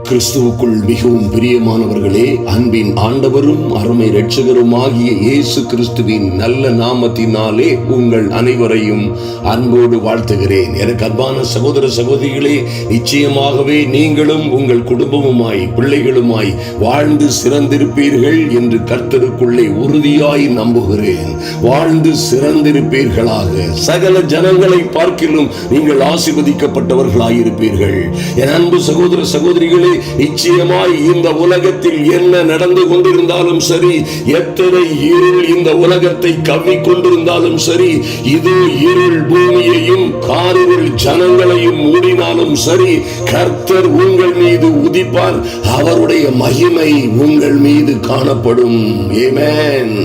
கிறிஸ்துவுக்குள் மிகவும் பிரியமானவர்களே, அன்பின் ஆண்டவரும் அருமை இரட்சகரும் ஆகிய இயேசு கிறிஸ்துவின் நல்ல நாமத்தினாலே உங்கள் அனைவரையும் அன்போடு வாழ்த்துகிறேன். எனக்கு அன்பான சகோதர சகோதரிகளே, நிச்சயமாகவே நீங்களும் உங்கள் குடும்பமுமாய் பிள்ளைகளுமாய் வாழ்ந்து சிறந்திருப்பீர்கள் என்று கர்த்தருக்குள்ளே உறுதியாய் நம்புகிறேன். வாழ்ந்து சிறந்திருப்பீர்களாக. சகல ஜனங்களை பார்க்கிலும் நீங்கள் ஆசீர்வதிக்கப்பட்டவர்களாயிருப்பீர்கள். என் அன்பு சகோதர சகோதரிகளே, நிச்சயமாய் இந்த உலகத்தில் என்ன நடந்து கொண்டிருந்தாலும் சரி, எத்தனை இருள் இந்த உலகத்தை கவ்விக் கொண்டிருந்தாலும் சரி, இது இருள் பூமியையும் காரிருள் ஜனங்களையும் மூடினாலும் சரி, கர்த்தர் உங்கள் மீது உதிப்பார். அவருடைய மகிமை உங்கள் மீது காணப்படும். ஆமென்.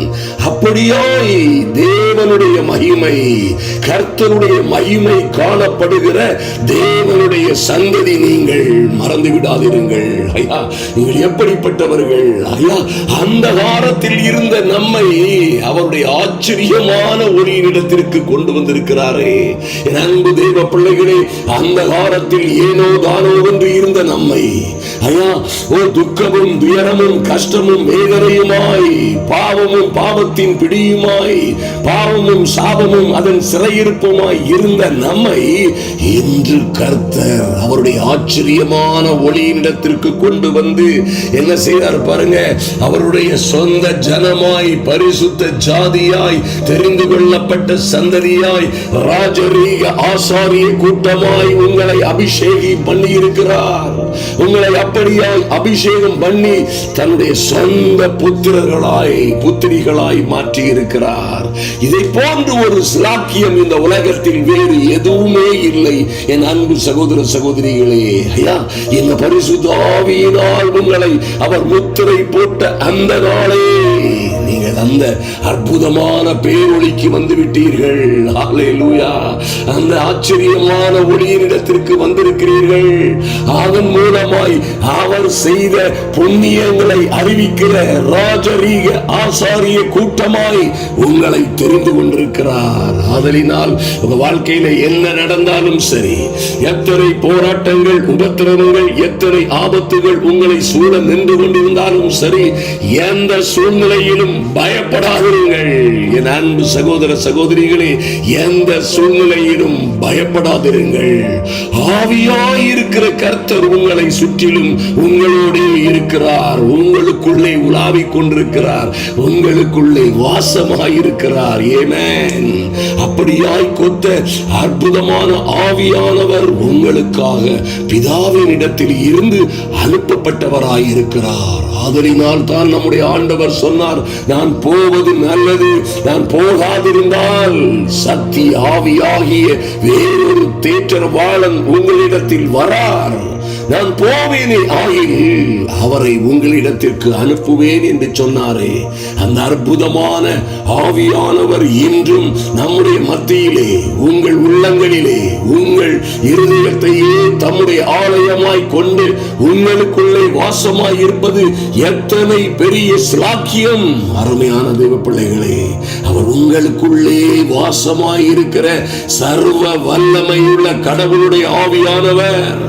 அப்படியாய் தேவனுடைய மகிமை, கர்த்தருடைய மகிமை காணப்படுகிற தேவனுடைய சந்ததி நீங்கள் மறந்து விடாதீர்கள். ஐயா, நீங்கள் எப்படிப்பட்டவர்கள்? ஐயா, அந்த காலத்தில் இருந்த நம்மை அவருடைய ஆச்சரியமான ஒளியினிடத்திற்கு கொண்டு வந்திருக்கிறாரே. என் அன்பு தேவ பிள்ளைகளே, அந்த காலத்தில் ஏனோ தானோ என்று இருந்த நம்மை, ஐயா, ஒரு துக்கமும் துயரமும் கஷ்டமும் வேதனையுமாய், பாவமும் பாவத்தின் பிடியுமாய், பாவமும் சாபமும் அதன் சிறையிருப்புமாய் இருந்த நம்மை இன்று கர்த்தர் அவருடைய ஆச்சரியமான ஒளியினிடத்திற்கு கொண்டு வந்து என்ன செய்தார் பாருங்க. அவருடைய சொந்த ஜனமாய், பரிசுத்த ஜாதியாய், தெரிந்து கொள்ளப்பட்ட சந்ததியாய், ராஜரீக ஆசாரிய கூட்டமாய் உங்களை அபிஷேகம் பண்ணி இருக்கிறார். உங்களை அப்படியாய் அபிஷேகம் பண்ணி தன்னுடைய சொந்த புத்திரர்களாய் புத்திரிகளாய் மாற்றி இருக்கிறார். இதை போன்று ஒரு சிலாக்கியம் இந்த உலகத்தில் வேறு எதுவுமே இல்லை. என் அன்பு சகோதர சகோதரிகளே, ஐயா, இந்த பரிசுத்த ஆவியினால் உங்களை அவர் முத்திரை போட்ட அந்த நாளே நீங்கள் அந்த அற்புதமான பேரொளிக்கு வந்து விட்டீர்கள். ஹல்லேலூயா. அந்த ஆச்சரியமான ஒளியினிடத்திற்கு வந்திருக்கிறீர்கள். அதன் மூலமாய் அவர் செய்த புண்ணியங்களை அறிவிக்கிற ராஜரீக ஆசாரிய கூட்டமாய் உங்களை தெரிந்து கொண்டிருக்கிறார். ஆதலினால் உங்க வாழ்க்கையில என்ன நடந்தாலும் சரி, எத்தனை போராட்டங்கள், உபத்திரவங்கள், எத்தனை ஆபத்துகள் உங்களை சூழ நின்று கொண்டிருந்தாலும் சரி, எந்த சூழ்நிலையிலும் பயப்படாதீர்கள். என் அன்பு சகோதர சகோதரிகளே, எந்த சூழ்நிலையிலும் பயப்படாதிருங்கள். ஆவியாயிருக்கிற கர்த்தர் உங்களை சுற்றிலும் உங்களோடு இருக்கிறார். உங்களுக்குள்ளே உலாவிக் கொண்டிருக்கிறார். உங்களுக்குள்ளே வாசமாயிருக்கிறார். ஆமென். அப்படியாய் கொத்த அற்புதமான ஆவியானவர் உங்களுக்காக பிதாவின் இடத்தில் இருந்து அனுப்பப்பட்டவராயிருக்கிறார். ஆதலினால் தான் நம்முடைய ஆண்டவர் சொன்னார், நான் போவது நல்லது, நான் போகாதிருந்தால் சக்தி ஆவியாகிய வேறொரு தேற்றரவாளன் உங்களிடத்தில் வரார். நான் போவேனே ஆகில் அவரை உங்களிடத்திற்கு அனுப்புவேன் என்று சொன்னாரே. அந்த அற்புதமான ஆவியானவர் இன்றும் நம்முடைய மத்தியிலே, உங்கள் உள்ளங்களிலே, உங்கள் இருதயத்தையே தம்முடைய ஆலயமாய் கொண்டு உங்களுக்குள்ளே வாசமாய் இருப்பது எத்தனை பெரிய ஸ்லாக்கியம். அருமையான தேவ பிள்ளைகளே, அவர் உங்களுக்குள்ளே வாசமாய் இருக்கிற சர்வ வல்லமையுள்ள கடவுளுடைய ஆவியானவர்.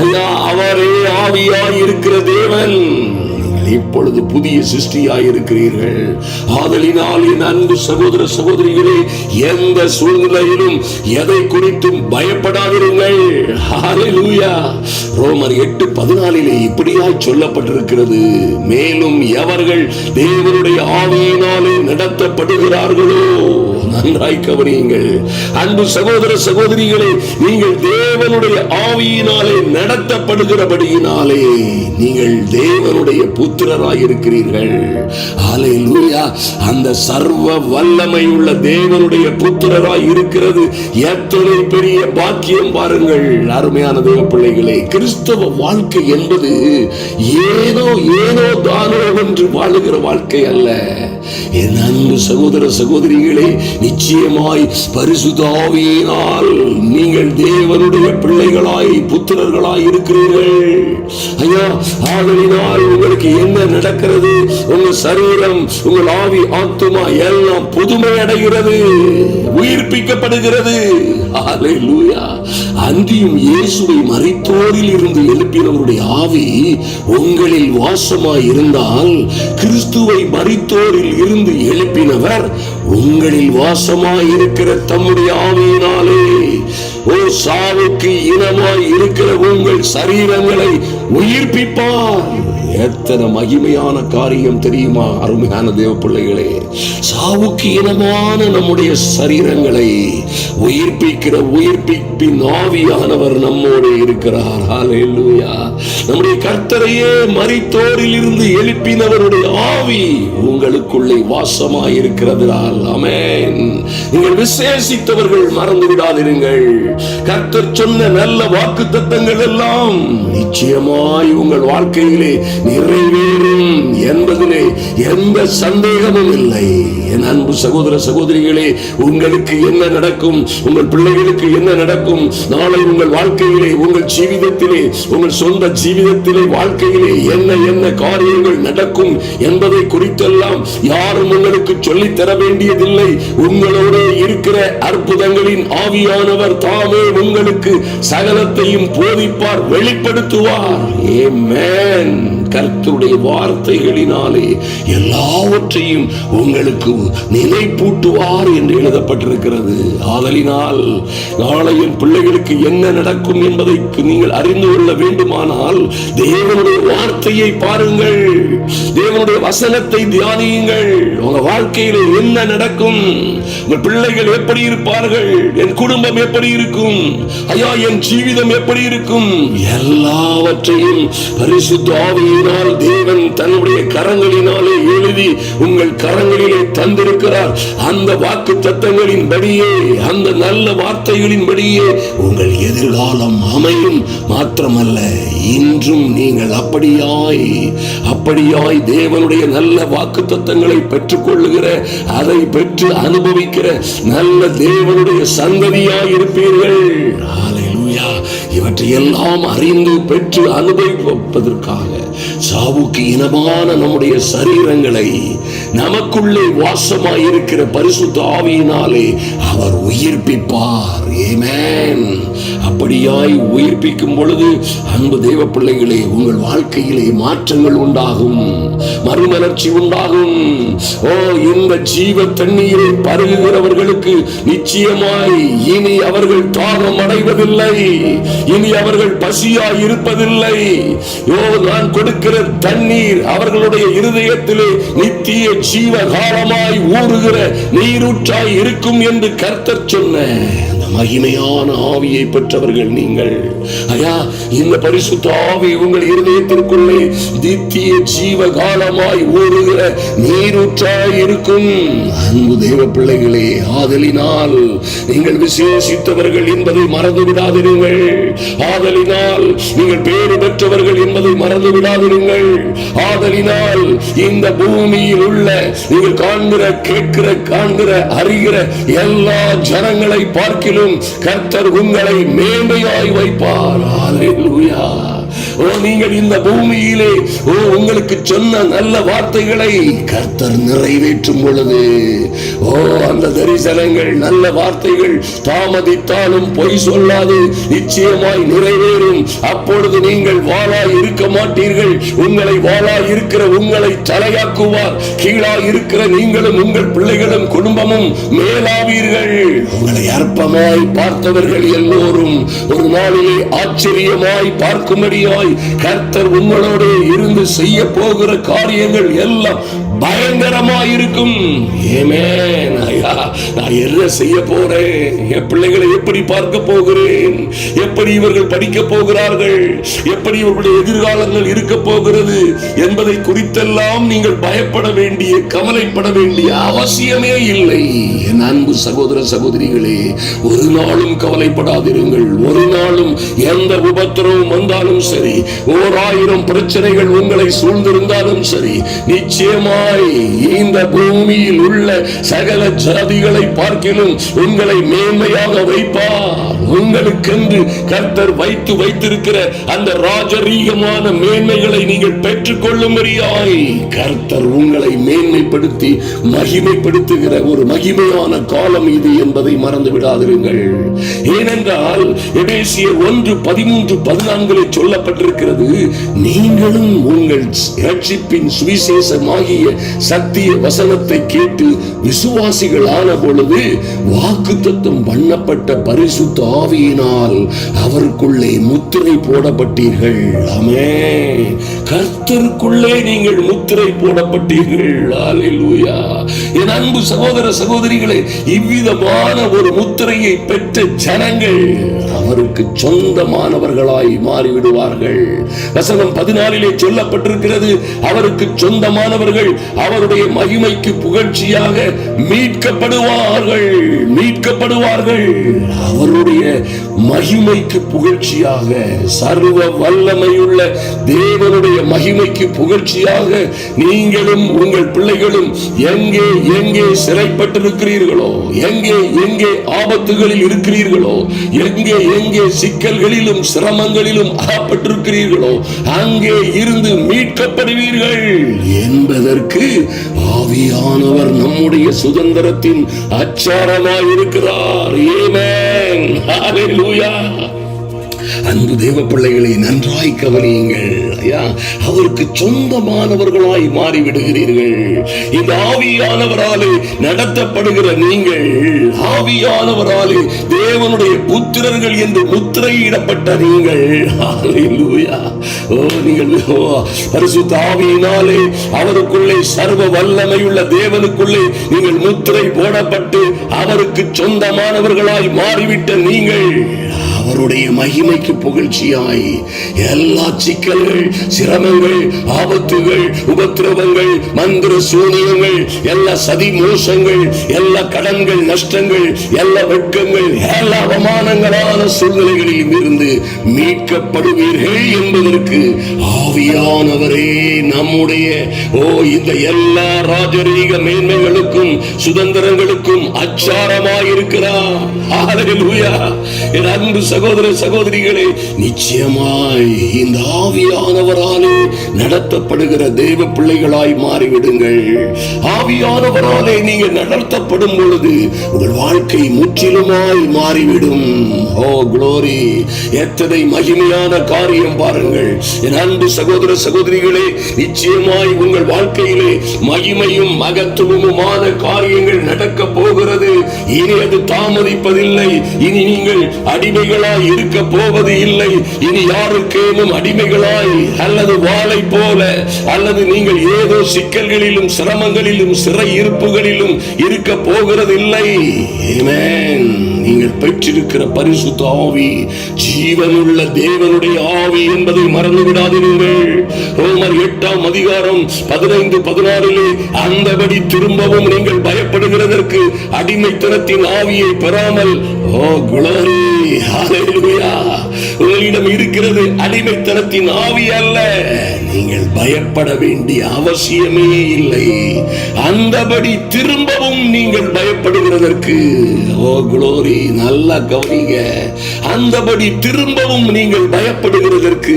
ஐயா, அவரே ஆவியாய் இருக்கிற தேவன். இப்பொழுது புதிய சிருஷ்டியாய் இருக்கிறீர்கள். ஆதலினால் என் அன்பு சகோதர சகோதரிகளே, எந்த சூழ்நிலையிலும் எதை குறித்தும் பயப்படாதிருங்கள். ஹல்லேலூயா. ரோமர் 8:14 இப்படியாய் சொல்லப்பட்டிருக்கிறது, மேலும் எவர்கள் தேவனுடைய ஆவியினாலே நடத்தப்படுகிறார்களோ. நன்றாய் கவனியுங்கள் அன்பு சகோதர சகோதரிகளே, நீங்கள் தேவனுடைய ஆவியினாலே நடத்தப்படுகிறபடியினாலே நீங்கள் தேவனுடைய புத்திரராயிருக்கிறீர்கள். ஹல்லேலூயா. அந்த சர்வ வல்லமை உள்ள தேவனுடைய புத்திரராய் இருக்கிறது எத்தனை பெரிய பாக்கியம் பாருங்கள். அருமையான தேவ பிள்ளைகளே, கிறிஸ்தவ வாழ்க்கை என்பது ஏதோ தானோ என்று வாழுகிற வாழ்க்கை அல்ல. என் அன்பு சகோதர சகோதரிகளே, நிச்சயமாய் பரிசுத்த ஆவியினால் நீங்கள் தேவனுடைய பிள்ளைகளாய் புத்திரர்களாய் இருக்கிறீர்கள். ஐயா, ஆதலினால் உங்களுக்கு என்ன நடக்கிறது? உங்க சரீரம், உங்கள் ஆவி, ஆத்துமா எல்லாம் புதுமை அடைகிறது, உயிர்ப்பிக்கப்படுகிறது. ஹல்லேலூயா. அன்றியும் இயேசுவை மரித்தோரில் இருந்து எழுப்பினவருடைய ஆவி உங்களில் வாசமாய் இருந்தால், கிறிஸ்துவை மரித்தோரில் இருந்து எழுப்பினவர் உங்களில் வாசமாய் இருக்கிற தம்முடைய ஆவியினாலே ஓ சாவுக்கு இனமாய் இருக்கிற உங்கள் சரீரங்களை உயிர்ப்பிப்பார். எத்தனை மகிமையான காரியம் தெரியுமா அருமையான தேவ பிள்ளைகளே! சாவுக்கு இனமான நம்முடைய சரீரங்களை உயிர்ப்பிக்கிற உயிர்ப்பிப்பின் ஆவியானவர் நம்மோடு இருக்கிறார். ஹல்லேலூயா! நம்முடைய கர்த்தரையே மரித்தோரில் இருந்து எழுப்பினவருடைய ஆவி உங்களுக்குள்ளே வாசமாய் இருக்கிறதால், ஆமென். நீங்கள் விசேஷித்தவர்கள், மறந்து விடாதிருங்கள். கர்த்தர் சொன்ன நல்ல வாக்குத்தத்தங்கள் எல்லாம் நிச்சயமாய் உங்கள் வாழ்க்கையிலே நிறைவேறும் என்பதிலே எந்த சந்தேகமும் இல்லை. என் அன்பு சகோதர சகோதரிகளே, உங்களுக்கு என்ன நடக்கும், உங்கள் பிள்ளைகளுக்கு என்ன நடக்கும், நாளை உங்கள் வாழ்க்கையிலே, உங்கள் ஜீவிதத்திலே, உங்கள் சொந்த ஜீவிதத்திலே, வாழ்க்கையிலே என்ன என்ன காரியங்கள் நடக்கும் என்பதை குறித்தெல்லாம் யாரும் உங்களுக்கு சொல்லித் தர வேண்டியதில்லை. உங்களோடு இருக்கிற அற்புதங்களின் ஆவியானவர் தாமே உங்களுக்கு சகலத்தையும் போதிப்பார், வெளிப்படுத்துவார். ஆமென். கர்த்தருடைய வார்த்தைகளினாலே எல்லாவற்றையும் உங்களுக்கு நினைப்பூட்டுவார் என்று எழுதப்பட்டிருக்கிறது. ஆதலினால் நாளை என் பிள்ளைகளுக்கு என்ன நடக்கும் என்பதை நீங்கள் அறிந்து கொள்ள வேண்டுமானால் தேவனுடைய வார்த்தையை பாருங்கள், தேவனுடைய வசனத்தை தியானியுங்கள். உங்க வாழ்க்கையில என்ன நடக்கும், உங்கள் பிள்ளைகள் எப்படி இருப்பார்கள், என் குடும்பம் எப்படி இருக்கும், ஐயா என் ஜீவிதம் எப்படி இருக்கும், எல்லாவற்றையும் பரிசுத்த ஆவியினால் தேவன் தன்னுடைய கரங்களினாலே எழுதி உங்கள் கரங்களிலே தந்திருக்கிறார். அந்த வாக்கு தத்தங்களின் படியே, அந்த நல்ல வார்த்தைகளின் படியே உங்கள் எதிர்காலம் அமையும். மாத்திரமல்ல, இன்றும் நீங்கள் அப்படியாய் தேவனுடைய நல்ல வாக்கு தத்தங்களை பெற்றுக் கொள்ளுகிற, அதை பெற்று அனுபவிக்கிற நல்ல தேவனுடைய சந்ததியாய் இருப்பீர்கள். ஹல்லேலூயா! இவற்றையெல்லாம் அறிந்து பெற்று அனுபவிப்பதற்காக சாவுக்கு இனமான நம்முடைய சரீரங்களை நமக்குள்ளே வாசமாயிருக்கிற பரிசுத்த ஆவியினாலே அவர் உயிர்ப்பிப்பார். ஆமென். அப்படியாய் உயிர்ப்பிக்கும் பொழுது அன்பு தேவ பிள்ளைகளே, உங்கள் வாழ்க்கையிலே மாற்றங்கள் உண்டாகும், மறுமலர்ச்சி உண்டாகும். ஓ, இந்த ஜீவ தண்ணீரை பருகுகிறவர்களுக்கு நிச்சயமாய் இனி அவர்கள் தாகம் அடைவதில்லை, இனி அவர்கள் பசியாய் இருப்பதில்லை. ஓ, நான் கொடுக்கிற தண்ணீர் அவர்களுடைய இருதயத்திலே நித்திய ஜீவ காலமாய் ஊறுகிற நீரூற்றாய் இருக்கும் என்று கர்த்தர் சொன்ன மகிமையான ஆவியை பெற்றவர்கள் நீங்கள். ஐயா, இந்த பரிசுத்த ஆவி உங்கள் இருதயத்திற்குள்ளே நித்திய ஜீவ காலமாய் ஊறுகிற நீரூற்றாய் இருக்கும். அன்பு தேவ பிள்ளைகளே, ஆதலினால் நீங்கள் விசேஷித்தவர்கள் என்பதை மறந்து விடாதிருங்கள். ஆதலினால் நீங்கள் பேறு பெற்றவர்கள் என்பதை மறந்து விடாதிருங்கள். ஆதலினால் இந்த பூமியில் உள்ள நீங்கள் காண்கிற, கேட்கிற, காண்கிற, அறிகிற எல்லா ஜனங்களை பார்க்கிலும் கர்த்தர் உங்களை மேன்மையாய் வைப்பார். ஹல்லேலூயா! ஓ, நீங்கள் இந்த பூமியிலே உங்களுக்கு சொன்ன நல்ல வார்த்தைகளை கர்த்தர் நிறைவேற்றும் பொழுது, ஓ, அந்த தரிசனங்கள், நல்ல வார்த்தைகள் தாமதித்தாலும் பொய் சொல்லாது நிச்சயமாய் நிறைவேறும். அப்பொழுது நீங்கள் வாளாய் இருக்க மாட்டீர்கள். உங்களை வாளாய் இருக்கிற உங்களை தலையாக்குவார். கீழாய் இருக்கிற நீங்களும் உங்கள் பிள்ளைகளும் குடும்பமும் மேலாவீர்கள். உங்களை அற்பமாய் பார்த்தவர்கள் எல்லோரும் ஒரு நாளிலே ஆச்சரியமாய் பார்க்கும்படியாய் கர்த்தர் உங்களோடு இருந்து செய்ய போகிற காரியங்கள் எல்லாம் பயங்கரமாயிருக்கும். ஆமென். ஐயா, நான் என்ன செய்ய போறேன், என் பிள்ளைகளை எப்படி பார்க்க போகிறேன், எப்படி இவர்கள் படிக்க போகிறார்கள், எப்படி இவர்களுடைய எதிர்காலங்கள் இருக்க போகிறது என்பதை குறித்தெல்லாம் நீங்கள் பயப்பட வேண்டிய, கவலைப்பட வேண்டிய அவசியமே இல்லை. என் அன்பு சகோதர சகோதரிகளே, ஒரு நாளும் கவலைப்படாதிருங்கள். ஒரு நாளும் எந்த உபத்திரவம் வந்தாலும் சரி, 1000 பிரச்சனைகள் உங்களை சூழ்ந்திருந்தாலும் சரி, நிச்சயமாய் இந்த பூமியில் உள்ள சகல ஜாதிகளை பார்க்கிலும் உங்களை மேன்மையாக வைப்பார். உங்களுக்கென்று கர்த்தர் வைத்திருக்கிற அந்த ராஜரீகமான மேன்மைகளை நீங்கள் பெற்றுக் கொள்ளும்படியாய் கர்த்தர் உங்களை மேன்மைப்படுத்தி மகிமைப்படுத்துகிற ஒரு மகிமையான காலம் இது என்பதை மறந்து விடாதிருங்கள். ஏனென்றால் எபேசியர் 1:13-14 சொல்லப்பட்டிருக்கிறது, நீங்களும் உங்கள் இரட்சிப்பின் சுவிசேஷமாகிய சத்திய வசனத்தை கேட்டு விசுவாசிகள் ஆன பொழுது வாக்குத்தத்தம் பண்ணப்பட்ட பரிசுத்த ஆவியினால் அவருக்குள்ளே முத்திரை போடப்பட்டீர்கள். ஆமென். கர்த்தருக்குள்ளே நீங்கள் முத்திரை போடப்பட்டீர்கள். அல்லேலூயா. என் அன்பு சகோதர சகோதரிகளே, இவ்விதமான ஒரு முத்திரையை பெற்ற ஜனங்கள் அவருக்கு சொந்தமானவர்களாய் மாறிவிடுவார்கள். வசனம் 14 சொல்லப்பட்டிருக்கிறது, அவருக்கு சொந்தமானவர்கள் அவருடைய மகிமைக்கு புகழ்ச்சியாக மீட்கப்படுவார்கள். அவருடைய மகிமைக்கு புகழ்ச்சியாக, சர்வ வல்லமையுள்ள தேவனுடைய மகிமைக்கு புகழ்ச்சியாக நீங்களும் உங்கள் பிள்ளைகளும் எங்கே எங்கே சிறைப்பட்டிருக்கிறீர்களோ, எங்கே எங்கே ஆபத்துகளில் இருக்கிறீர்களோ, எங்கே எங்கே சிக்கல்களிலும் சிரமங்களிலும் அகப்பட்டிருக்கிறீர்களோ அங்கே இருந்து மீட்கப்படுவீர்கள் என்பதற்கு ஆவியானவர் நம்முடைய சுதந்திரத்தின் அச்சாரமாய் இருக்கிறார். ஆமென். ஹல்லேலூயா. அன்பு தேவ பிள்ளைகளை நன்றாய் கவனியுங்கள். அவருக்கு சொந்தமானவர்களாய் மாறிவிடுகிறீர்கள். இந்த ஆவியானவராலே நடத்தப்படுகிற நீங்கள் ஆவியானவராலே தேவனுடைய புத்திரர்கள் என்று முத்திரையிடப்பட்ட நீங்கள் நீங்கள் பரிசுத்த ஆவியினாலே அவருக்குள்ளே சர்வ வல்லமையுள்ள தேவனுக்குள்ளே நீங்கள் முத்திரை போடப்பட்டு அவருக்கு சொந்தமானவர்களாய் மாறிவிட்ட நீங்கள் அவருடைய மகிமைக்கு புகழ்ச்சியாய் எல்லா சிக்கல்கள், சிரமங்கள், ஆபத்துகள், உபத்திரவங்கள், மந்திர சூனியங்கள், எல்லா சதி மோசங்கள், எல்லா கடன்கள், நஷ்டங்கள், எல்லா வெட்கங்கள், எல்லா அவமானங்களான சூழ்நிலைகளில் இருந்து மீட்கப்படுவீர்கள் என்பதற்கு ஆவியானவரே நம்முடைய இந்த எல்லா ராஜரீக மேன்மைகளுக்கும் சுதந்திரங்களுக்கும் அச்சாரமாயிருக்கிறார். ஹல்லேலூயா. என் அன்பு சகோதர சகோதரிகளே, நிச்சயமாய் இந்த ஆவியானவராலே நடத்தப்படுகிற தேவ பிள்ளைகளாய் மாறிவிடுங்கள். ஆவியானவராலே நீங்கள் நடத்தப்படும் பொழுது உங்கள் வாழ்க்கை முற்றிலுமாய் மாறிவிடும். ஓ க்ளோரி! எத்தனை மகிமையான காரியம் பாருங்கள். என் அன்பு சகோதர சகோதரிகளே, நிச்சயமாய் உங்கள் வாழ்க்கையிலே மகிமையும் மகத்துவமுமான காரியங்கள் நடக்க போகிறது. இனி அது தாமதிப்பதில்லை. இனி நீங்கள் அடிமைகளாய் இருக்க போவது இல்லை. இனி யாருக்கேனும் அடிமைகளாய் அல்லது வாளை போல அல்லது நீங்கள் ஏதோ சிக்கல்களிலும் சிரமங்களிலும் சிறை இருப்புகளிலும் இருக்க போகிறது இல்லை. ஆமென். நீங்கள் பெற்றிருக்கிற பரிசுத்த ஆவி ஜீவனுள்ள தேவனுடைய ஆவி என்பதை மறந்து விடாதீர்கள். ரோமர் 8:15-16 அந்தபடி திரும்பவும் நீங்கள் பயப்படுகிறதற்கு அடிமைத்தனத்தின் ஆவியை பெறாமல் உங்களிடம் இருக்கிறது அடிமைத்தனத்தின் ஆவி அல்ல. நீங்கள் பயப்பட வேண்டிய அவசியமே இல்லை. அந்தபடி திரும்பவும் நீங்கள் பயப்படுகிறதற்கு நல்லா கவனிங்க. அந்தபடி திரும்பவும் நீங்கள் பயப்படுகிறதற்கு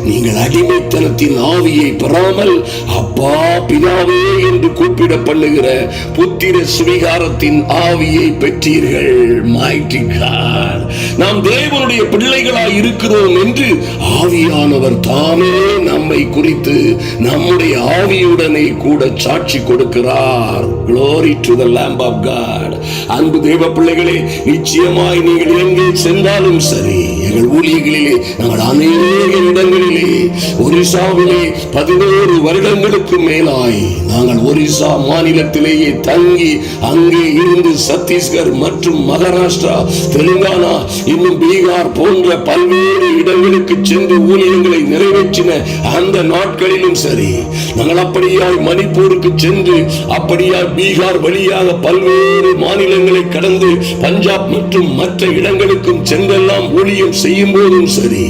நீங்கள் அடிமைத்தனத்தின் ஆவியை பெறாமல் அப்பா பிதாவே என்று கூப்பிட பண்ணுகிற புத்திர சுவிகாரத்தின் ஆவியை பெற்றீர்கள். Mighty God. நாம் தேவனுடைய பிள்ளைகளாய் இருக்கிறோம் என்று ஆவியானவர் தாமே நம்மை குறித்து நம்முடைய ஆவியுடனே கூட சாட்சி கொடுக்கிறார். Glory to the Lamb of God. அன்பு தேவ பிள்ளைகளே, நிச்சயமாய் நீங்கள் எங்கே சென்றாலும் சரி, எங்கள் ஊழியர்களிலே நாங்கள் அநேக இடங்களிலே ஒரிசாவிலே 11 வருடங்களுக்கு மேலாய் நாங்கள் ஒரிசா மாநிலத்திலேயே தங்கி அங்கே இருந்து சத்தீஸ்கர் மற்றும் மகாராஷ்டிரா, தெலுங்கானா, இன்னும் பீகார் போன்ற பல்வேறு இடங்களுக்கு சென்று ஊழியங்களை நிறைவேற்றின அந்த நாட்களிலும் சரி, நாங்கள் அப்படியாய் மணிப்பூருக்கு சென்று அப்படியாய் பீகார் வழியாக பல்வேறு மாநிலங்களை கடந்து பஞ்சாப் மற்றும் மற்ற இடங்களுக்கும் சென்றெல்லாம் ஊழியம் செய்யும் போதும் சரி,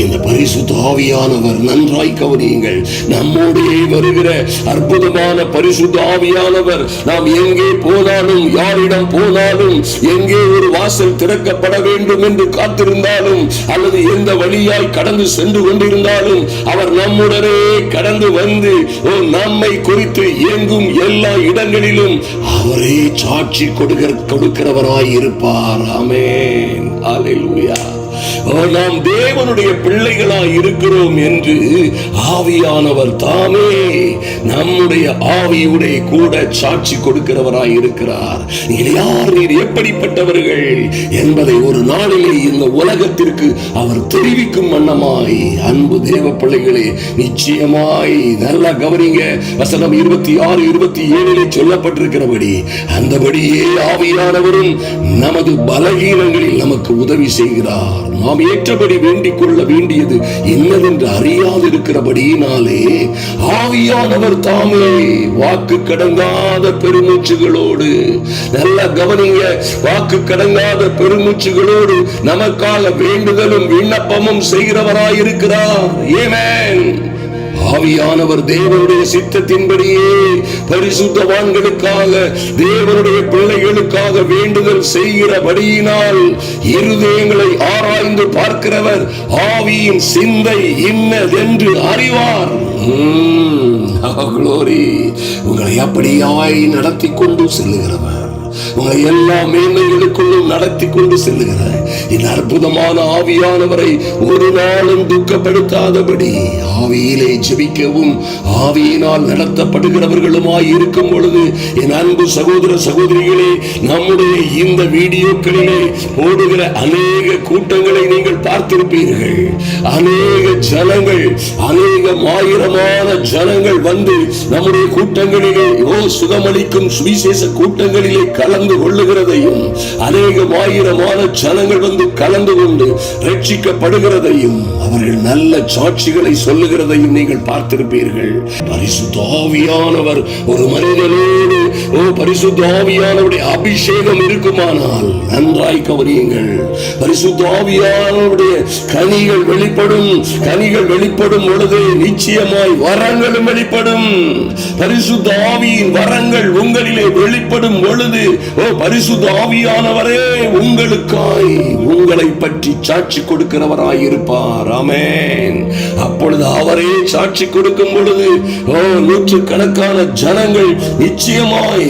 இந்த பரிசுத்த ஆவியானவர், நன்றாய் கவனியுங்கள், நம்மோடே வருகிற அற்புதமான பரிசுத்த ஆவியானவர் நாம் எங்கே போனாலும், யாரிடம் போனாலும், எங்கே ஒரு வாசல் திறக்கப்பட வேண்டும் என்று காத்திருந்தாலும் அல்லது எந்த வழியாய் கடந்து சென்று கொண்டிருந்தாலும் அவர் நம்முடனே கடந்து வந்து நம்மை குறித்து இயங்கும் எல்லா இடங்களிலும் அவரே சாட்சி கொடுக்கிறவராய் இருப்பார். ஆமென், அல்லேலூயா. நாம் தேவனுடைய பிள்ளைகளாய் இருக்கிறோம் என்று ஆவியானவர் தாமே நம்முடைய ஆவியுடைய கூட சாட்சி கொடுக்கிறவராய் இருக்கிறார். நீங்கள் யார், நீர் எப்படிப்பட்டவர்கள் என்பதை ஒரு நாளிலே இந்த உலகத்திற்கு அவர் தெரிவிக்கும் வண்ணமாய், அன்பு தேவ பிள்ளைகளே, நிச்சயமாய் நல்லா கவனிங்க. வசனம் 26, 27 சொல்லப்பட்டிருக்கிறபடி அந்தபடியே ஆவியானவரும் நமது பலகீனங்களில் நமக்கு உதவி செய்கிறார். நாம் ஏற்றபடி வேண்டிக் கொள்ள வேண்டியது என்னவென்று அறியாதிருக்கிறபடியினாலே ஆவியானவர் தாமே வாக்கு கடங்காத பெருமூச்சுகளோடு, நல்ல கவனிங்க, வாக்கு கடங்காத பெருமூச்சுகளோடு நமக்காக வேண்டுதலும் விண்ணப்பமும் செய்கிறவராயிருக்கிறார். ஆமென். ஆவியானவர் தேவனுடைய சித்தத்தின்படியே பரிசுத்தவான்களுக்காக, தேவனுடைய பிள்ளைகளுக்காக வேண்டுதல் செய்கிறபடியினால் இருதயங்களை ஆராய்ந்து பார்க்கிறவர் ஆவியின் சிந்தை இன்னதென்று அறிவார். உங்களை அப்படியாய் நடத்தி கொண்டு செல்லுகிறவர், உங்களை எல்லா மேன்மைகளுக்குள்ளும் நடத்தி கொண்டு செல்லுகிற இந்த அற்புதமான ஆவியானவரை ஒரு நாளும் துக்கப்படுத்தாதபடி ஆவியிலே ஜெபிக்கவும் ஆவியினால் நடத்தப்படுகிறவர்களுமாய் இருக்கும் பொழுது, என் அன்பு சகோதர சகோதரிகளே, நம்முடைய இந்த வீடியோக்களிலே ஓடுகிற அநேக கூட்டங்களை நீங்கள் பார்த்திருப்பீர்கள். அநேக ஜனங்கள், அநேகம் ஆயிரமான ஜனங்கள் வந்து நம்முடைய கூட்டங்களிலே சுகமளிக்கும் சுவிசேஷ கூட்டங்களிலே கலந்து கொள்ளுகிறதையும், அநேகம் ஆயிரமான ஜனங்கள் வந்து கலந்து கொண்டு ரட்சிக்கப்படுகிறதையும், அவர்கள் நல்ல சாட்சிகளை சொல்லுகிறதையும் நீங்கள் பார்த்திருப்பீர்கள். பரிசுத்த ஆவியானவர் ஒரு மனிதனோடு, பரிசுத்த ஆவியானவருடைய அபிஷேகம் இருக்குமானால் நன்றாய் கவனியுங்கள், பரிசுத்த ஆவியானவருடைய கனிகள் வெளிப்படும். கனிகள் வெளிப்படும் பொழுது நிச்சயமாய் வரங்களும் வெளிப்படும். பரிசுத்த ஆவியின் வரங்கள் உங்களிலே வெளிப்படும் பொழுது, பரிசுத்த ஆவியானவரே உங்களுக்காய், உங்களை பற்றி சாட்சி கொடுக்கிறவராய் இருப்பார். ஆமென். அப்பொழுது அவரே சாட்சி கொடுக்கும் பொழுது நூற்றுக்கணக்கான ஜனங்கள் நிச்சயமாய்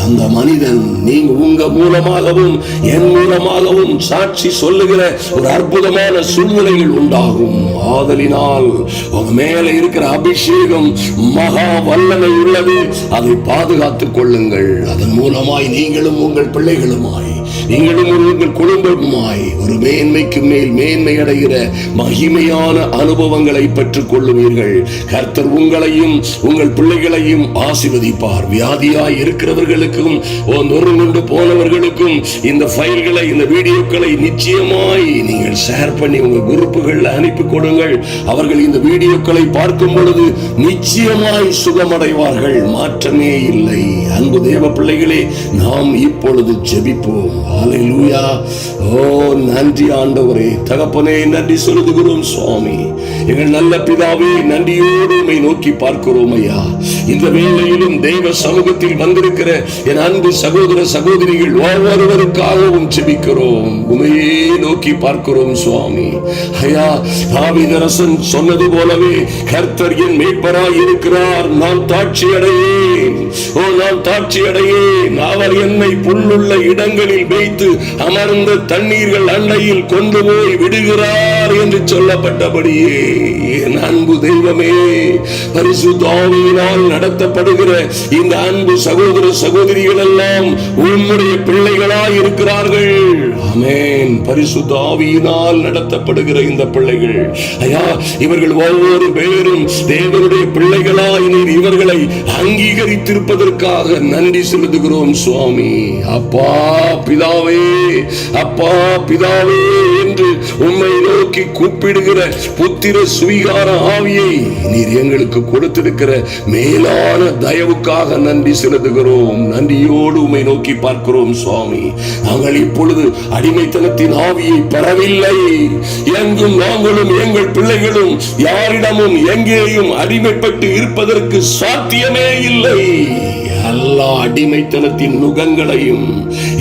அந்த மனிதன், நீங்க உங்க மூலமாகவும் என் மூலமாகவும் சாட்சி சொல்லுகிற ஒரு அற்புதமான சூழ்நிலைகள் உண்டாகும். ஆதலினால் உங்க மேல இருக்கிற அபிஷேகம் மகா வல்லமை உள்ளது. அதை பாதுகாத்துக் கொள்ளுங்கள். அதன் மூலமாய் நீங்களும் உங்கள் பிள்ளைகளுமாய், நீங்களும் உங்கள் குடும்பமாய் ஒரு மேன்மைக்கு மேல் மேன்மை அடைகிற மகிமையான அனுபவங்களை பெற்றுக் கொள்ளுவீர்கள். கர்த்தர் உங்களையும் உங்கள் பிள்ளைகளையும் ஆசீர்வதிப்பார். வியாதியாய் இருக்கிறவர்களுக்கும், நொறுங்குண்டு போனவர்களுக்கும் இந்த ஃபைல்களை, இந்த வீடியோக்களை நிச்சயமாய் நீங்கள் ஷேர் பண்ணி உங்க குரூப்புகளில் அனுப்பி கொடுங்கள். அவர்கள் இந்த வீடியோக்களை பார்க்கும் பொழுது நிச்சயமாய் சுகமடைவார்கள். மாற்றமே இல்லை. அன்பு தேவ பிள்ளைகளே, நாம் இப்பொழுது ஜெபிப்போம். ஹல்லேலூயா. நன்றி ஆண்டவரே, தகப்பனே, நன்றி சொல்லுகிறோம் சுவாமி. எங்கள் நல்ல பிதாவே, நன்றியோடு உம்மை நோக்கி பார்க்கிறோம் ஐயா. இந்த வேளையிலும் தேவ சமூகத்தில் வந்திருக்கிற என் அன்பு சகோதர சகோதரிகள் ஒவ்வொருவருக்காகவும் ஜெபிக்கிறோம். உம்மையே நோக்கி பார்க்கிறோம் சுவாமி. ஐயா, தாவீதரசன் சொன்னது போலவே கர்த்தர் என் மேய்ப்பராய் இருக்கிறார், நான் தாட்சி அடையேன். நான் தாட்சி அடையேன். அவர் என்னை புல்லுள்ள இடங்களில் வைத்து அமர்ந்த தண்ணீர்கள் அண்டையில் கொண்டு போய் விடுகிறார் என்று சொல்லப்பட்டபடியே, என் அன்பு தெய்வமே, பரிசுத்த ஆவியினால் நடத்தப்படுகிற இந்த அன்பு சகோதர சகோதரிகள் எல்லாம் உம்முடைய பிள்ளைகளாய் இருக்கிறார்கள். ஆமென். பரிசுத்த ஆவியினால் நடத்தப்படுகிற இந்த பிள்ளைகள் ஐயா, இவர்கள் ஒவ்வொரு பேரும் தேவனுடைய பிள்ளை பிள்ளைகளாய் நீர் இவர்களை அங்கீகரித்திருப்பதற்காக நன்றி செலுத்துகிறோம் சுவாமி. அப்பா பிதாவே, அப்பா பிதாவே என்று உம்மை நோக்கி கூப்பிடுகிற புத்திர சுவீகார ஆவியை நீர் எங்களுக்கு கொடுத்திருக்கிற மேலான தயவுக்காக நன்றி செலுத்துகிறோம். நன்றியோடு உம்மை நோக்கி பார்க்கிறோம் சுவாமி. நாங்கள் இப்பொழுது அடிமைத்தனத்தின் ஆவியை பெறவில்லை. எங்கும் நாங்களும் எங்கள் பிள்ளைகளும் யாரிடமும் எங்கேயும் அடிமைப்பட்டு இருப்பதற்கு சாத்தியமே இல்லை. எல்லா அடிமைத்தனத்தின் நுகங்களையும்,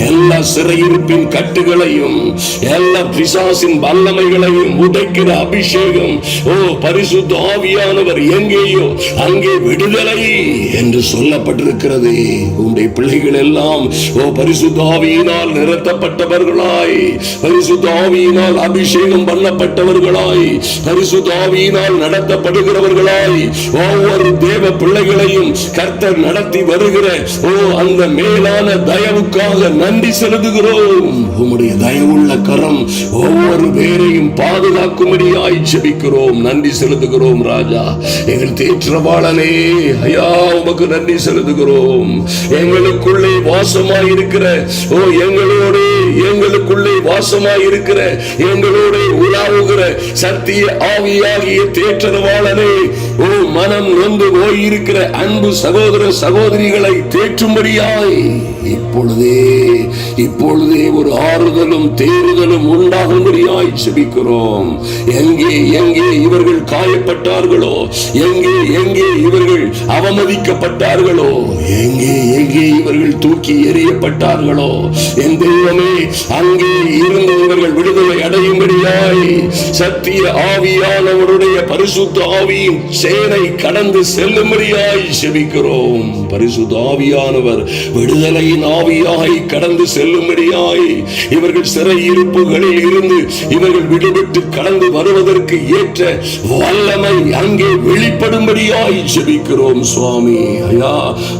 எல்லா சிறையிருப்பின் கட்டுகளையும், எல்லா பிசாசின் வல்லமைகளையும் உடைக்கிற அபிஷேகம், ஓ பரிசுத்த ஆவியானவர் எங்கேயோ அங்கே விடுதலை என்று சொல்லப்பட்டிருக்கிறது. உம்முடைய பிள்ளைகள் எல்லாம் ஓ பரிசுத்த ஆவியினால் நிறுத்தப்பட்டவர்களாய், பரிசுத்த ஆவியினால் அபிஷேகம் பண்ணப்பட்டவர்களாய், பரிசுத்த ஆவியினால் நடத்தப்படுகிறவர்களாய் ஒவ்வொரு தேவ பிள்ளைகளையும் கர்த்தர் நடத்தி வருகிற ஓ அந்த மேலான தயவுக்காக நன்றி செலுத்துகிறோம். உம்முடைய தயவுள்ள கரம் ஒவ்வொரு பேரையும் பாதுகாக்கும்படியாய் ஜெபிக்கிறோம். நன்றி செலுத்துகிறோம் ராஜா. எங்கள் தேற்றவாளனே ஐயா, உமக்கு நன்றி செலுத்துகிறோம். எங்களுக்குள்ளே வாசமாய் இருக்கிற ஓ எங்களோடு எங்களுக்குள்ளே வாசமாய் இருக்கிற எங்களோடு உலாவுகிற சத்திய ஆவியாகிய தேற்றவாளனே, ஓ மனம் நொந்து போயிருக்கிற அன்பு சகோதர சகோதரிகளை தேற்றும்படியாய் இப்பொழுதே ஒரு ஆறுதலும் தேறுதலும் உண்டாகும்படியாய் ஜெபிக்கிறோம். எங்கே எங்கே இவர்கள் காயப்பட்டார்களோ, எங்கே எங்கே இவர்கள் அவமதிக்கப்பட்டார்களோ, எங்கே எங்கே இவர்கள் தூக்கி எறியப்பட்டார்களோ, என் தெய்வமே அங்கே இருந்து இவர்கள் விடுதலை அடையும்படியாய் சத்திய ஆவியானவருடைய பரிசுத்த ஆவியின் சேனை கடந்து செல்லும்படியாய் ஜெபிக்கிறோம். பரிசுத்த ஆவியானவர் விடுதலையின் ஆவியாய் கடந்து செல்லும்படியாய் இவர்கள் சிறையிருப்புகளில் இருந்து இவர்கள் விடுபட்டு கடந்து வருவதற்கு ஏற்ற வல்லமை அங்கே வெளிப்படும்படியாய் ஜெபிக்கிறோம் சுவாமி. ஐயா,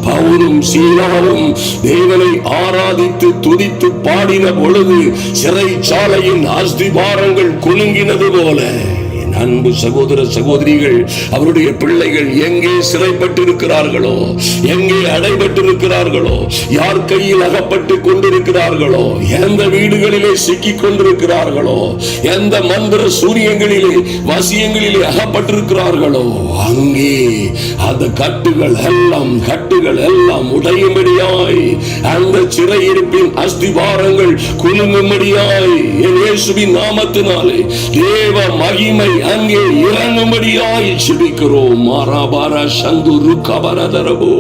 பவுலும் சீலாவும் தேவனை ஆராதித்து துதித்து பாடின பொழுது சிறைச்சாலையின் அஸ்திபாரங்கள் குலுங்கினது போல அன்பு சகோதர சகோதரிகள், அவருடைய பிள்ளைகள் எங்கே சிறைப்பட்டு இருக்கிறார்களோ, எங்கே அடைபட்டு இருக்கிறார்களோ, யார் கையில் அகப்பட்டு கொண்டிருக்கிறார்களோ, எந்த வீடுகளிலே சிக்கிக் கொண்டிருக்கிறார்களோ, எந்த மந்திர சூரியங்களிலே வசியங்களிலே அகப்பட்டிருக்கிறார்களோ, அங்கே அந்த கட்டுகள் எல்லாம் உடையும்படியாய், அந்த சிறையிருப்பின் அஸ்திபாரங்கள் குலுங்கும்படியாய் என் இயேசுவின் நாமத்தினாலே தேவ மகிமை அங்கே இறங்கும்படியாய் ஜெபிக்கிறோம். மாராபாரா சந்து ருக்கபரதரபோ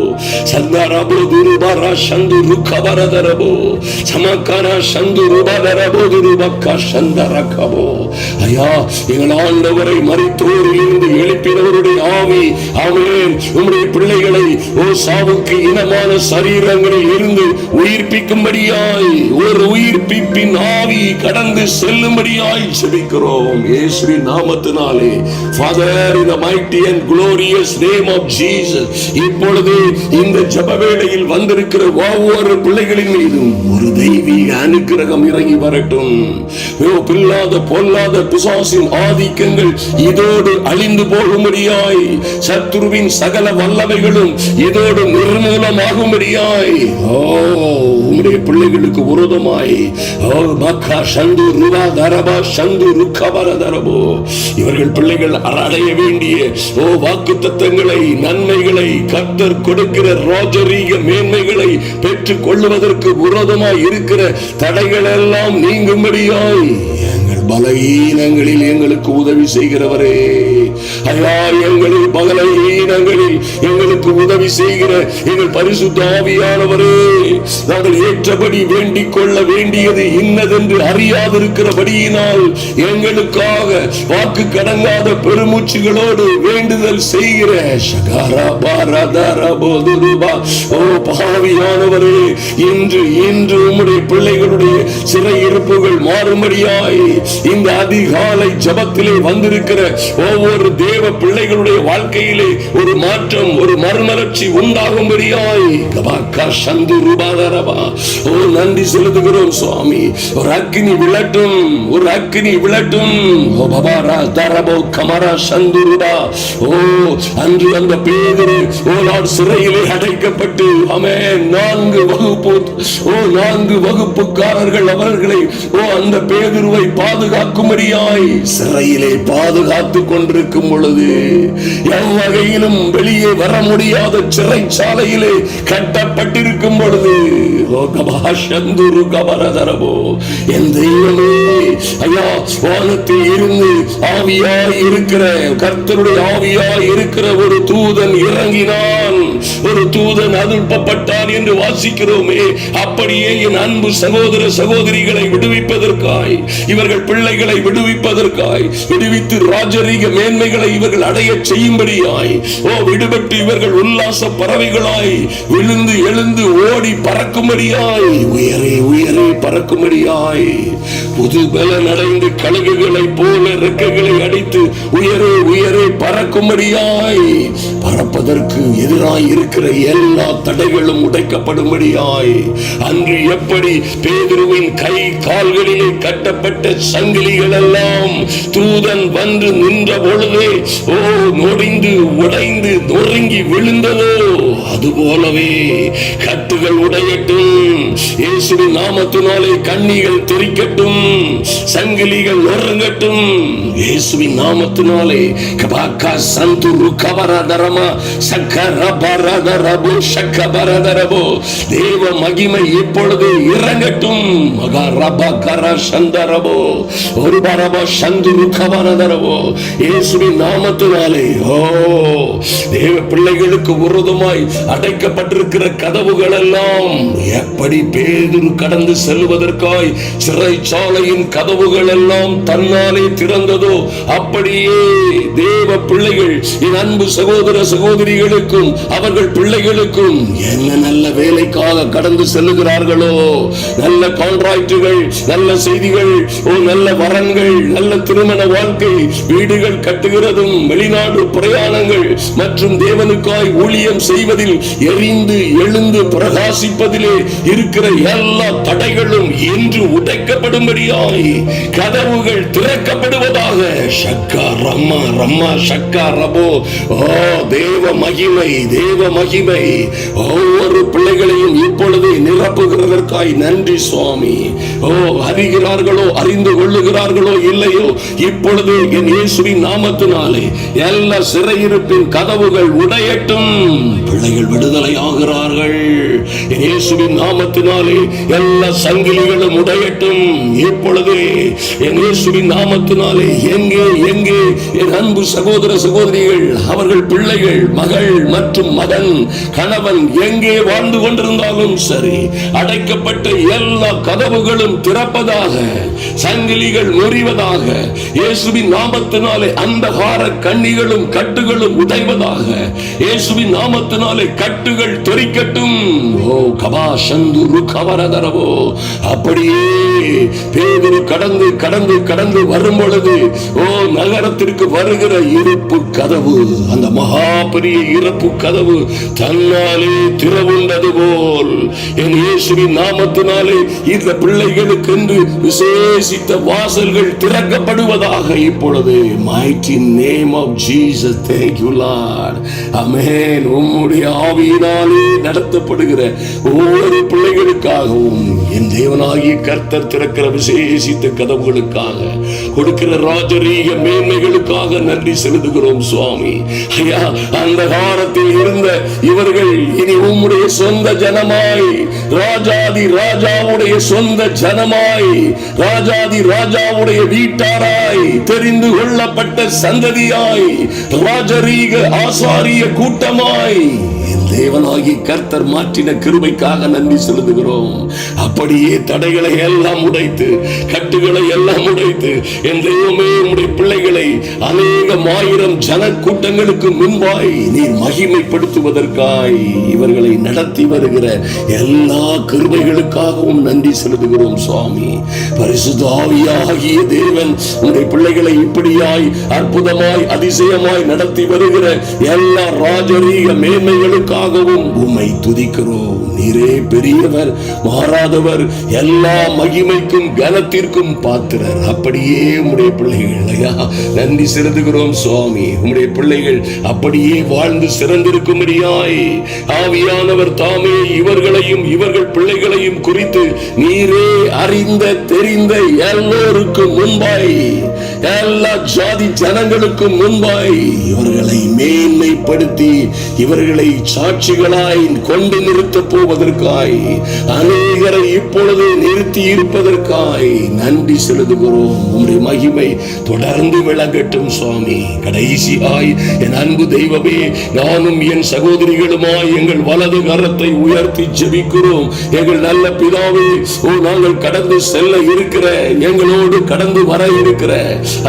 சந்தரபோ துருபாரா சந்து ருக்கபரதரபோ சமக்காரா சந்து ருபதரபோ துருபக்கா சந்தரகபோ. ஐயா, எங்கள் ஆண்டவரை மரித்தோரில் இருந்து எழுப்பினவருடைய ஆவி, ஆமென், உம்முடைய பிள்ளைகளை ஓ சாவுக்கு இனமான சரீரங்களில் இருந்து உயிர்ப்பிக்கும்படியாய் ஒரு உயிர்ப்பிப்பின் ஆவி கடந்து செல்லும்படியாய் ஜெபிக்கிறோம். இயேசுவின் நாமத்தில் Father, in the mighty and glorious name of Jesus, இப்பொழுது இந்த ஜெப வேளையில் வந்திருக்கிற ஒவ்வொரு பிள்ளைகளின் மீதும் ஒரு தெய்வீக அனுக்கிரகம் இறங்கி வரட்டும். பில்லாத பொல்லாத பிசாசின் ஆதிக்கங்கள் இதோடு அழிந்து போகும்படியாய், சத்துருவின் சகல வல்லமைகளும் இதோடு நிர்மூலமாகும்படியாய், உம்முடைய பிள்ளைகளுக்கு விரோதமாய் இவர்கள் பிள்ளைகள் அடைய வேண்டிய வாக்குத்தத்தங்களை, நன்மைகளை, கர்த்தர் கொடுக்கிற ராஜரீக மேன்மைகளை பெற்றுக் கொள்வதற்கு விரோதமாய் இருக்கிற தடைகள் எல்லாம் நீங்கும்படியாய் எங்கள் பலவீனங்களில் எங்களுக்கு உதவி செய்கிறவரே, ஐயா, எங்களில் பலவீனங்களில் எங்களுக்கு உதவி செய்கிற எங்கள் பரிசுத்த ஆவியானவரே, நாங்கள் ஏற்றபடி வேண்டிக் கொள்ள வேண்டியது இன்னதென்று அறியாதிருக்கிறபடியினால் எங்களுக்காக வாக்கு கடங்காத பெருமூச்சுகளோடு வேண்டுதல் செய்கிற பாவியானவரே, இன்று உம்முடைய பிள்ளைகளுடைய சிறையிருப்புகள் மாறும்படியாய் இந்த அதிகாலை ஜபத்திலே வந்திருக்கிற ஒவ்வொரு தேவ பிள்ளைகளுடைய வாழ்க்கையிலே ஒரு மாற்றம், ஒரு மறுமலர்ச்சி உண்டாகும்படியாய் நன்றி செலுத்துகிறோம் சுவாமி. ஒரு அக்கினி விளட்டும், ஒரு அக்கினி விளட்டும். அன்று அந்த பேதுரு சிறையிலே அடைக்கப்பட்டு நான்கு வகுப்புக்காரர்கள் அவர்களை அந்த பேதுருவை பாதுகாக்கும்படியாய் சிறையிலே பாதுகாத்துக் கொண்டிருக்கும் பொழுது எவ்வகையிலும் வெளியே வர முடியாத சிறைச்சாலையிலே கட்டப்பட்டிருக்கும் பொழுது என் தெய்வமே ஐயா, வானத்தில் இருந்து ஆவியாய் இருக்கிற கர்த்தருடைய ஆவியாய் இருக்கிற ஒரு தூதன் இறங்கினான், ஒரு தூதன் அனுப்பப்பட்டான் என்று வாசிக்கிறோமே. அப்படியே என் அன்பு சகோதர சகோதரிகளை விடுவிப்பதற்காய், இவர்கள் பிள்ளைகளை விடுவிப்பதற்காய், விடுவித்து ராஜரீக மேன்மைகளை இவர்கள் அடைய செய்யும்படியாய், விடுபட்டு இவர்கள் உல்லாச பறவைகளாய் விழுந்து எழுந்து ஓடி பறக்கும்படியாய், உயரே உயரே பறக்கும்படியாய், புது பலன் அடைந்து கழுகுகளை போல ரெக்கைகளை அடித்து உயரே உயரே பறக்கும்படியாய், பறப்பதற்கு எதிராய் இருக்கிற எல்லா தடைகளும் உடைக்கப்படும்படியாய், அன்று எப்படி பேதுருவின் கை கால்களிலே கட்டப்பட்ட சங்கிலிகள் எல்லாம் தூதன் வந்து நின்ற பொழுதே நொடிந்து உடைந்து நொறுங்கி விழுந்ததோ, அதுபோலவே கட்டுகள் உடையட்டும், இயேசுவின் நாமத்தினாலே கண்ணிகள் தெரிக்கட்டும், சங்கிலிகள் நொறுங்கட்டும், இயேசுவின் நாமத்தினாலே. கபாக்கா சந்துரு கபரதரமா சக்கரபரதரபோ சக்கபரதரபோ, தேவ மகிமை இப்பொழுது இறங்கட்டும். மகரபகர சந்தரபோ ஒரு பரப சந்துரு கபரதரபோ, இயேசுவின் நாமத்தினாலே. தேவ பிள்ளைகளுக்கு விரோதமாய் அடைக்கப்பட்டிருக்கிற கதவுகள் எல்லாம் எப்படி பேதுரு கடந்து செல்வதற்காய் சிறைச்சாலையின் கதவுகள் எல்லாம் தன்னாலே திறந்ததோ, அப்படியே தேவ பிள்ளைகள் என் அன்பு சகோதர சகோதரிகளுக்கும் அவர்கள் பிள்ளைகளுக்கும் என்ன நல்ல வேலைக்காக கடந்து செல்லுகிறார்களோ, நல்ல கான்ட்ராக்டுகள், நல்ல செய்திகள், நல்ல வரன்கள், நல்ல திருமண வாழ்க்கை, வீடுகள் கட்டுகிறதும், வெளிநாடு பிரயாணங்கள் மற்றும் தேவனுக்காய் ஊழியம் செய்வதில் எரிந்து எழுந்து பிரகாசிப்பதிலே இருக்கிற எல்லா தடைகளும் இன்று உடைக்கப்படும்படியாய் கதவுகள் திறக்கப்படுவதாக. ஷக்கா ரம்மா ரம்மா ஷக்கா ரபோ. தேவ மகிமை, தேவ மகிமை ஒவ்வொரு பிள்ளைகளையும் இப்பொழுது நிரப்புகிறதற்காய் நன்றி சுவாமி. அறிகிறார்களோ அறிந்து கொள்ளுகிறார்களோ இல்லையோ, இப்பொழுது என் இயேசுவின் நாமத்தினாலே எல்லா சிறையிருப்பின் கதவுகள் உடையட்டும், பிள்ளைகள் விடுதலை ஆகிறார்கள். இயேசுவின் நாமத்தினாலே எல்லா சங்கிலிகளும் உடையட்டும் இப்பொழுது என் இயேசுவின் நாமத்தினாலே. எங்கே எங்கே என் அன்பு சகோதர சகோதரிகள், அவர்கள் பிள்ளைகள், மகள் மற்றும் மகன், கணவன் எங்கே வாழ்ந்து கொண்டிருந்தாலும் சரி, அடைக்கப்பட்ட எல்லா கதவுகளும் திறப்பதாக, சங்கிலிகள் முறிவதாக, இயேசுவின் நாமத்தினாலே அந்தகார கண்ணிகளும் கட்டுகளும் உடைவதாக, இயேசுவின் நாமத்தினாலே கட்டுகள் தெரிக்கட்டும். அப்படியே பேதுரு கடந்து கடந்து கடந்து வரும் பொழுது நகரத்திற்கு வருகிற இருப்பு கதவு, அந்த மகா பெரிய இருப்பு கதவு தன்னாலே திறவுண்டது போல் என் இயேசுவின் நாமத்தினாலே இந்த பிள்ளைகளுக்கு என்று விசேஷித்த வாசல்கள் திறக்கப்படுவதாக இப்பொழுது. mighty name of Jesus, thank you Lord, amen. உம்முடைய ஆவியினாலே நடத்தப்படுகிற ஒவ்வொரு பிள்ளைகளுக்காகவும் என் தேவனாகிய கர்த்தர் திறக்கிற விசேஷித்த கதவுகளுக்காக, கொடுக்கிற ராஜரீக மேன்மைகளுக்காக நன்றி செலுத்துகிறோம் சுவாமி. ஐயா, அந்த காலத்தில் இருந்த இவர்கள் இனி உம்முடைய சொந்த ஜனமாய், ராஜாதி ராஜாவுடைய சொந்த ஜனமாய், ராஜாதி ராஜாவுடைய வீட்டாராய், தெரிந்து கொள்ளப்பட்ட சந்ததியாய், ராஜரீக ஆசாரிய கூட்டமாய் என் தேவனாகி கர்த்தர் மாற்றின கிருபைக்காக நன்றி செலுத்துகிறோம். அப்படியே தடைகளை எல்லாம் உடைத்து, கட்டுகளை எல்லாம் உடைத்து, என் தெய்வமே உம்முடைய பிள்ளைகளை அநேகம் ஆயிரம் ஜன கூட்டங்களுக்கு முன்பாய் நீர் மகிமைப்படுத்துவதற்காய் இவர்களை நடத்தி வருகிற எல்லா கிருபைகளுக்காகவும் நன்றி செலுத்துகிறோம் சுவாமி. பரிசுத்த ஆவியாகிய தேவன் உம்முடைய பிள்ளைகளை இப்படியாய் அற்புதமாய் அதிசயமாய் நடத்தி வருகிற எல்லா ராஜரீக மேன்மைகளுக்காகவும் உம்மை துதிக்கிறோம். நீரே பெரியவர், மாறாதவர், எல்லா மகிமைக்கும் கனத்திற்கும் பாத்திரர். அப்படியே உம்முடைய பிள்ளைகள் ஐயா நன்றி செலுத்துகிறோம் சுவாமி. உம்முடைய பிள்ளைகள் அப்படியே வாழ்ந்து சிறந்திருக்கும்படியாய் ஆவியானவர் தாமே இவர்களையும் இவர்கள் பிள்ளைகளையும் குறித்து நீரே அறிந்த தெரிந்த எல்லோருக்கும் முன்பாய், எல்லா ஜாதி ஜனங்களுக்கும் முன்பாய் இவர்களை மேன்மைப்படுத்தி இவர்களை சாட்சிகளாய் கொண்டு நிறுத்தப் போவதற்காய், அநேகரை இப்பொழுது நிறுத்தி இருப்பதற்காய் நன்றி செலுத்துகிறோம். உம்முடைய மகிமை தொடர்ந்து விளங்கட்டும் சுவாமி. கடைசியாய் என் அன்பு தெய்வமே, நானும் என் சகோதரிகளுமாய் எங்கள் வலது கரத்தை உயர்த்தி ஜெபிக்கிறோம். எங்கள் நல்ல பிதாவே, நாங்கள் கடந்து செல்ல இருக்கிற, எங்களோடு கடந்து வர இருக்கிற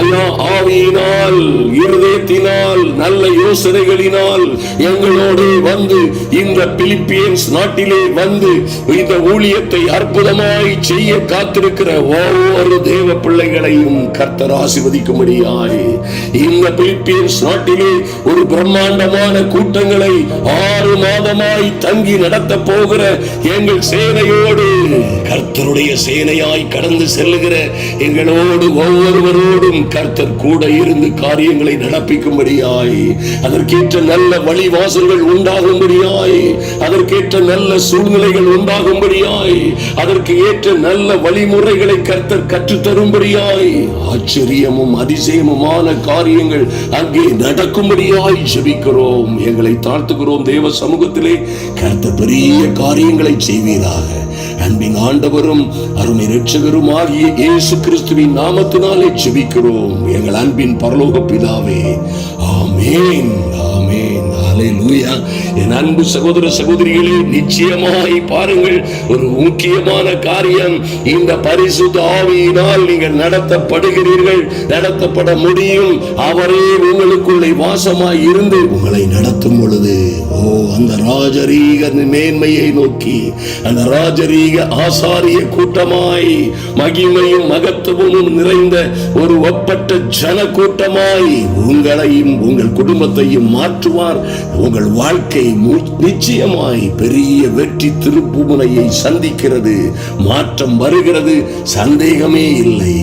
ஐயா ஆவியினால், இருதயத்தினால், நல்ல யோசனைகளினால் எங்களோடு வந்து இந்த பிலிப்பியன்ஸ் நாட்டிலே வந்து இந்த ஊழியத்தை அற்புதமாய் செய்ய காத்திருக்கிற ஒவ்வொரு தேவ பிள்ளைகளையும் கர்த்தர் ஆசீர்வதிக்கும்படியாய் இந்த பிலிப்பியன்ஸ் நாட்டிலே ஒரு பிரம்மாண்டமான கூட்டங்களை 6 மாதமாய் தங்கி நடத்த போகிற எங்கள் சேனையோடு, கர்த்தருடைய சேனையாய் கடந்து செல்லுகிற எங்களோடு ஒவ்வொருவரோடும் கர்த்தர் கூட இருந்து காரியங்களை நடப்பிக்கும்படியாய், அதற்கேற்ற நல்ல வழிவாசல்கள் உண்டாகும்படியாய், அதற்கேற்ற நல்ல சூழ்நிலைகள் உண்டாகும்படியாய், அதற்கு ஏற்ற நல்ல வழிமுறைகளை கர்த்தர் கற்றுத்தரும்படியாய், ஆச்சரியமும் அதிசயமுமான காரியங்கள் அங்கே நடக்கும்படியாய் ஜெபிக்கிறோம். எங்களை தாழ்த்துகிறோம் தேவ சமூகத்திலே. கர்த்தர் பெரிய காரியங்களை செய்வீராக. அன்பின் ஆண்டவரும் அருமை இரட்சகரும் ஆகிய இயேசு கிறிஸ்துவின் நாமத்தினாலே ஜெபிக்கிறோம் எங்கள் அன்பின் பரலோக பிதாவே. ஆமென், ஆமென், ஹல்லேலூயா. என் அன்பு சகோதர சகோதரிகளே, நிச்சயமாய் பாருங்கள், ஒரு முக்கியமான காரியம், இந்த பரிசுத்த ஆவியினால் நீங்கள் நடத்தப்படுகிறீர்கள், நடத்தப்பட முடியும். அவரே உங்களுக்குள்ளே வாசமாய் இருந்து உங்களை நடத்தும் பொழுது, அந்த ராஜரீக மேன்மையை நோக்கி, அந்த ராஜரீக ஆசாரிய கூட்டமாய், மகிமையும் மகத்துவமும் நிறைந்த ஒரு ஒப்பற்ற ஜன கூட்டமாய் உங்களையும் உங்கள் குடும்பத்தையும் மாற்றுவார். உங்கள் வாழ்க்கை நிச்சயமாய் பெரிய வெற்றி திருப்புமுனையை சந்திக்கிறது. மாற்றம் வருகிறது, சந்தேகமே இல்லை.